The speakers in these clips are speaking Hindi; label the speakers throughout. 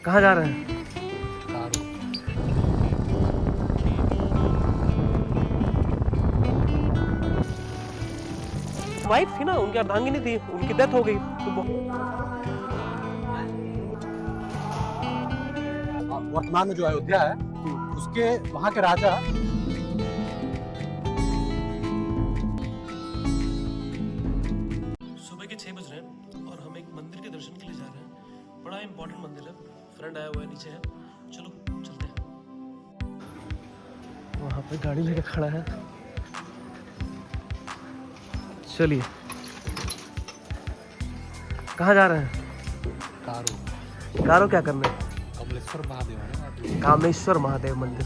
Speaker 1: कहाँ जा रहे हैं? वाइफ थी ना, उनकी अर्धांगिनी थी, उनकी डेथ हो गई तो
Speaker 2: वर्तमान में जो अयोध्या है उसके वहाँ के राजा
Speaker 1: सुबह के 6 बज रहे हैं और हम एक मंदिर के दर्शन के लिए जा रहे हैं। बड़ा इंपॉर्टेंट मंदिर है, फ्रेंड आया हुआ है नीचे है, चलो चलते हैं। वहाँ पे गाड़ी लेके खड़ा है, चलिए। कहाँ जा रहे हैं? कारो क्या करना है?
Speaker 2: कमलेश्वर महादेव है,
Speaker 1: कामेश्वर महादेव मंदिर,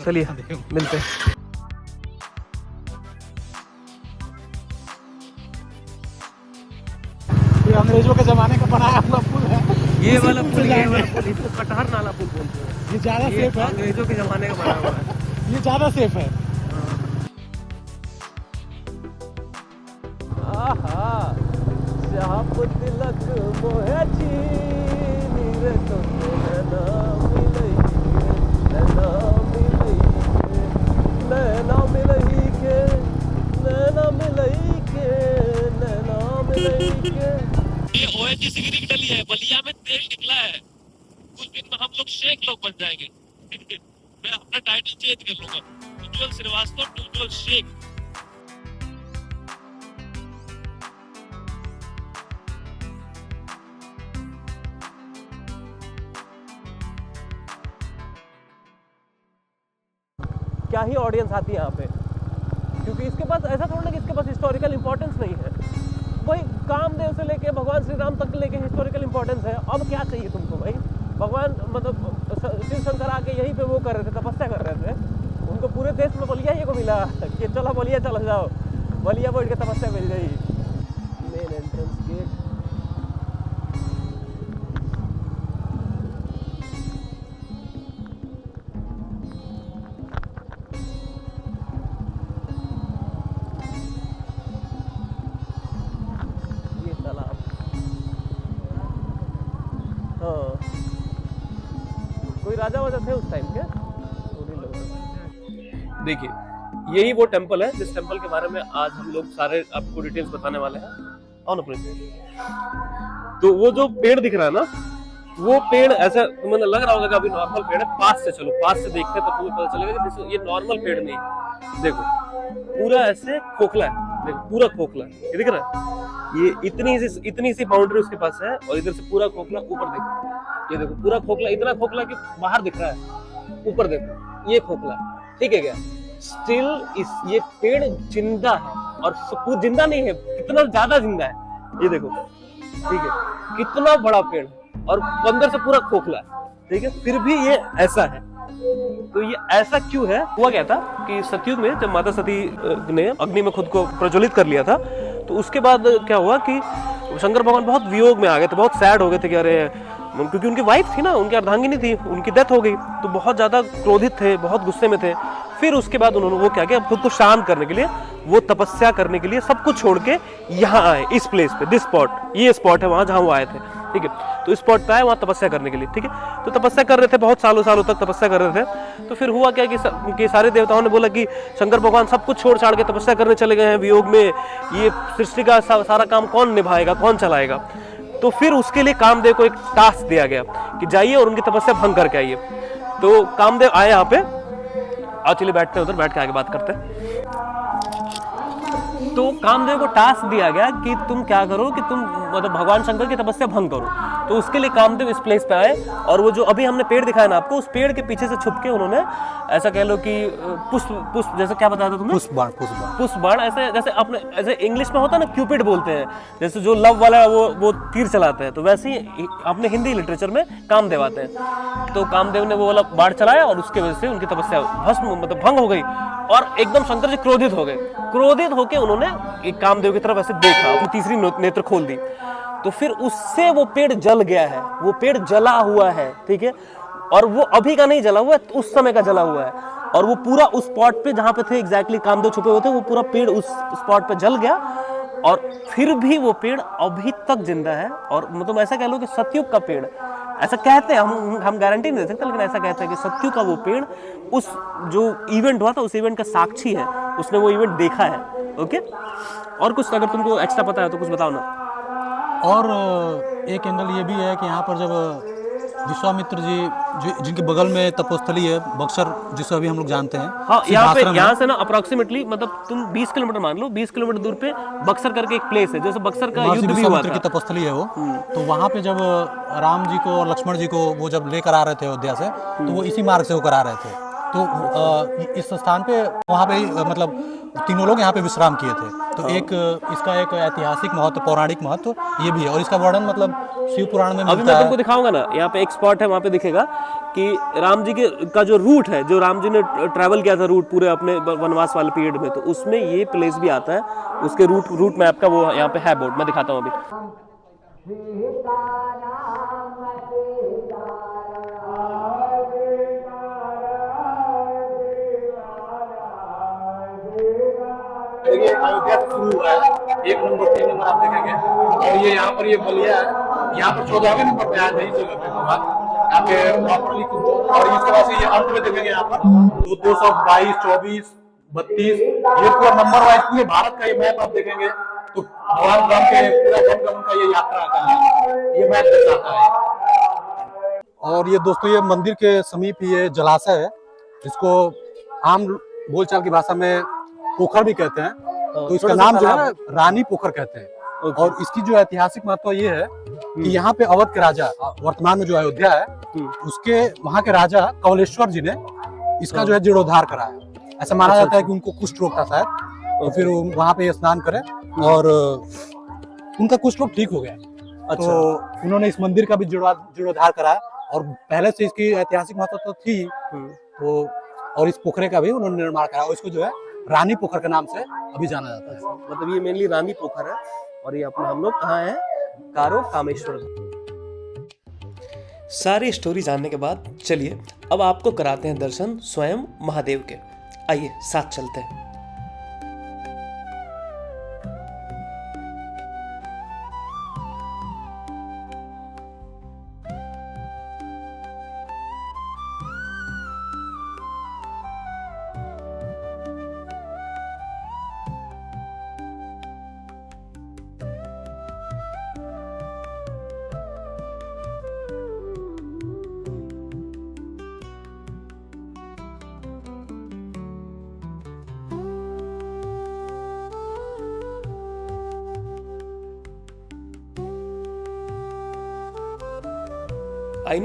Speaker 1: चलिए मिलते हैं।
Speaker 2: ये अंग्रेजों के जमाने का बनाया हुआ पुल है।
Speaker 1: ये वाला पुल, इसको कटहर नाला पुल बोलते हैं।
Speaker 2: ये ज्यादा
Speaker 1: ये
Speaker 2: सेफ है,
Speaker 1: अंग्रेजों के जमाने का बना हुआ है।
Speaker 2: ये ज्यादा सेफ है।
Speaker 1: तिलक मोहे चीनी रे तो नैना मिलई के, नैना मिलई के, नैना मिलई के, नैना मिलई के।
Speaker 3: ये ओएनजीसी की सिगरी डली है, बलिया में तेल निकला है, कुछ दिन में हम लोग शेख लोग बन जाएंगे। मैं अपना टाइटल चेंज कर लूंगा, उज्जवल श्रीवास्तव, उज्जवल शेख।
Speaker 1: क्या ही ऑडियंस आती है यहाँ पे, क्योंकि इसके पास ऐसा थोड़ा ना कि इसके पास हिस्टोरिकल इंपॉर्टेंस नहीं है। वही कामदेव से लेके भगवान श्री राम तक लेके हिस्टोरिकल इंपॉर्टेंस है। अब क्या चाहिए तुमको भाई? भगवान मतलब शिव शंकर आके यहीं पे वो कर रहे थे, तपस्या कर रहे थे। उनको पूरे देश में बलिया ही को मिला कि चलो बलिया चला जाओ, बलिया बैठ के तपस्या मिल गई। मेन एंट्रेंस गेट, कोई राजा वाजा थे उस टाइम के? देखिए, यही वो टेंपल है जिस टेंपल के बारे में आज हम लोग सारे आपको डिटेल्स बताने वाले हैं। ऑन अपने तो वो जो पेड़ दिख रहा है ना, वो पेड़ ऐसा तुम्हें लग रहा होगा कि अभी नॉर्मल पेड़ है। पास से चलो, पास से देखते तो तुम्हें पता चलेगा कि ये नॉर्मल पेड़ नहीं है। देखो पूरा ऐसे खोखला है, देखो पूरा खोखला है, ये दिख रहा है? ये इतनी सी बाउंड्री उसके पास है और इधर से पूरा खोखला। ऊपर देखो, ये देखो पूरा खोखला, इतना खोखला कि बाहर दिख रहा है। ऊपर देखो, ये खोखला, ठीक है क्या? स्टिल ये पेड़ जिंदा है, और सब जिंदा नहीं है, कितना ज्यादा जिंदा है। ये देखो, ठीक है, कितना बड़ा पेड़ और अंदर से पूरा खोखला है, ठीक है, फिर भी ये ऐसा है। तो ये ऐसा क्यों है? हुआ क्या था कि सतयुग में जब माता सती ने अग्नि में खुद को प्रज्वलित कर लिया था, तो उसके बाद क्या हुआ कि शंकर भगवान बहुत वियोग में आ गए थे, बहुत सैड हो गए थे कि अरे, क्योंकि उनकी वाइफ थी ना, उनकी अर्धांगिनी थी, उनकी डेथ हो गई, तो बहुत ज्यादा क्रोधित थे, बहुत गुस्से में थे। फिर उसके बाद उन्होंने वो क्या किया, खुद को शांत करने के लिए, वो तपस्या करने के लिए सब कुछ छोड़ के यहाँ आए, इस प्लेस पे, दिस स्पॉट, ये स्पॉट है वहां जहाँ वो आए थे, ठीक है। तो इस स्पॉट पे आए वहां तपस्या करने के लिए, ठीक है। तो तपस्या कर रहे थे, बहुत सालों तक तपस्या कर रहे थे। तो फिर हुआ क्या कि सारे देवताओं ने बोला कि शंकर भगवान सब कुछ छोड़ छाड़ के तपस्या करने चले गए हैं वियोग में, ये सृष्टि का सारा काम कौन निभाएगा, कौन चलाएगा? तो फिर उसके लिए कामदेव को एक टास्क दिया गया कि जाइए और उनकी तपस्या भंग करके आइए। तो कामदेव आए यहाँ पे, और चलिए बैठते हैं, उधर बैठ के आगे बात करते हैं। तो कामदेव को टास्क दिया गया कि तुम क्या करो कि तुम मतलब भगवान शंकर की तपस्या भंग करो। तो उसके लिए कामदेव इस प्लेस पे आए, और वो जो अभी हमने पेड़ दिखाया ना आपको, उस पेड़ के पीछे से छुप के उन्होंने ऐसा कह लो कि पुष्प जैसे क्या बताया था तुमने? पुष्प बाण, ऐसे जैसे अपने ऐसे इंग्लिश में होता है ना, क्यूपिड बोलते हैं, जैसे जो लव वाला वो तीर चलाते हैं, तो वैसे ही अपने हिंदी लिटरेचर में कामदेव आते हैं। तो कामदेव ने वो वाला बाण चलाया और उसके वजह से उनकी तपस्या भस्म मतलब भंग हो गई, और एकदम शंकर जी क्रोधित हो गए। क्रोधित होकर उन्होंने एक कामदेव की तरफ ऐसे देखा, अपनी तीसरी नेत्र खोल दी। तो फिर उससे वो पेड़ जल गया है, वो पेड़ जला हुआ है, ठीक है। और वो अभी का नहीं जला हुआ है, उस समय का जला हुआ है। और वो पूरा उस स्पॉट पे जहां पे थे एग्जैक्टली कामदेव छुपे हुए थे, वो पूरा पेड़ उस स्पॉट पे जल गया, और फिर भी वो पेड़ अभी तक जिंदा है। और मतलब ऐसा कह लो कि सतयुग का पेड़ ऐसा कहते हैं, हम गारंटी नहीं दे सकते, लेकिन ऐसा कहते हैं कि सत्यु का वो पेड़ उस जो इवेंट हुआ था उस इवेंट का साक्षी है, उसने वो इवेंट देखा है। ओके, और कुछ अगर तुमको एक्स्ट्रा पता है तो कुछ बताओ ना।
Speaker 2: और एक एंगल ये भी है कि यहाँ पर जब विश्वामित्र जी जिनके बगल में तपोस्थली है बक्सर, जिसे अभी हम लोग जानते हैं,
Speaker 1: हाँ, यहाँ से ना अप्रोक्सीमेटली मतलब तुम 20 किलोमीटर मान लो, 20 किलोमीटर दूर पे बक्सर करके एक प्लेस है, जैसे बक्सर का युद्ध भी हुआ था
Speaker 2: की तपोस्थली है वो। तो वहाँ पे जब राम जी को और लक्ष्मण जी को वो जब लेकर आ रहे थे अयोध्या से, तो वो इसी मार्ग से होकर आ रहे थे। तो इस स्थान पे वहाँ पे मतलब तीनों लोग यहाँ पे विश्राम किए थे। तो एक इसका एक ऐतिहासिक महत्व, पौराणिक महत्व ये भी है, और इसका वर्णन मतलब शिव पुराण में मिलता है।
Speaker 1: अभी मैं तुमको दिखाऊंगा ना, यहाँ पे एक स्पॉट है, वहाँ पे दिखेगा कि राम जी का जो रूट है, जो राम जी ने ट्रैवल किया था रूट पूरे अपने वनवास वाले पीरियड में, तो उसमें ये प्लेस भी आता है। उसके रूट मैप का वो यहाँ पे है बोर्ड, मैं दिखाता हूँ अभी।
Speaker 2: ये अयोध्या से शुरू हुआ है, 1 नंबर 3 नंबर आप देखेंगे, और ये यहाँ पर ये बलिया है, यहाँ पर 14वें नंबर पे आया था, इस जगह पे यहाँ पे प्रॉपर्ली, और इसके बाद से ये अंत में देखेंगे यहाँ पर 222, 24, 32, ये पूरा नंबर वाइज पूरे भारत का ये मैप आप देखेंगे तो भगवान राम के पूरा जनगमन का ये यात्रा का है, ये मैप दर्शाता है। और ये दोस्तों ये मंदिर के समीप ये जलाशय है, जिसको आम बोलचाल की भाषा में पोखर भी कहते हैं, तो इसका नाम जो है रानी पोखर कहते हैं। और इसकी जो ऐतिहासिक महत्व ये है कि यहाँ पे अवध के राजा, वर्तमान में जो अयोध्या है, उसके वहाँ के राजा कवलेश्वर जी ने इसका जो है जीर्णोद्धार कराया। ऐसा माना जाता है कि उनको कुष्ठ रोग था शायद, तो फिर वहाँ पे स्नान करे और उनका कुष्ठ रोग ठीक हो गया। तो उन्होंने इस मंदिर का भी जीर्णोद्धार कराया, और पहले से इसकी ऐतिहासिक महत्व तो थी, तो और इस पोखरे का भी उन्होंने निर्माण कराया, और इसको जो है रानी पोखर के नाम से अभी जाना जाता है।
Speaker 1: मतलब ये मेनली रानी पोखर है, और ये अपना हम लोग कहाँ हैं, कारो कामेश्वर। सारी स्टोरी जानने के बाद चलिए अब आपको कराते हैं दर्शन स्वयं महादेव के। आइए साथ चलते हैं।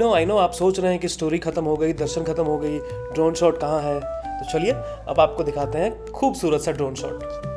Speaker 1: आई नो आप सोच रहे हैं कि स्टोरी खत्म हो गई, दर्शन खत्म हो गई, ड्रोन शॉट कहाँ है। तो चलिए अब आपको दिखाते हैं खूबसूरत सा ड्रोन शॉट।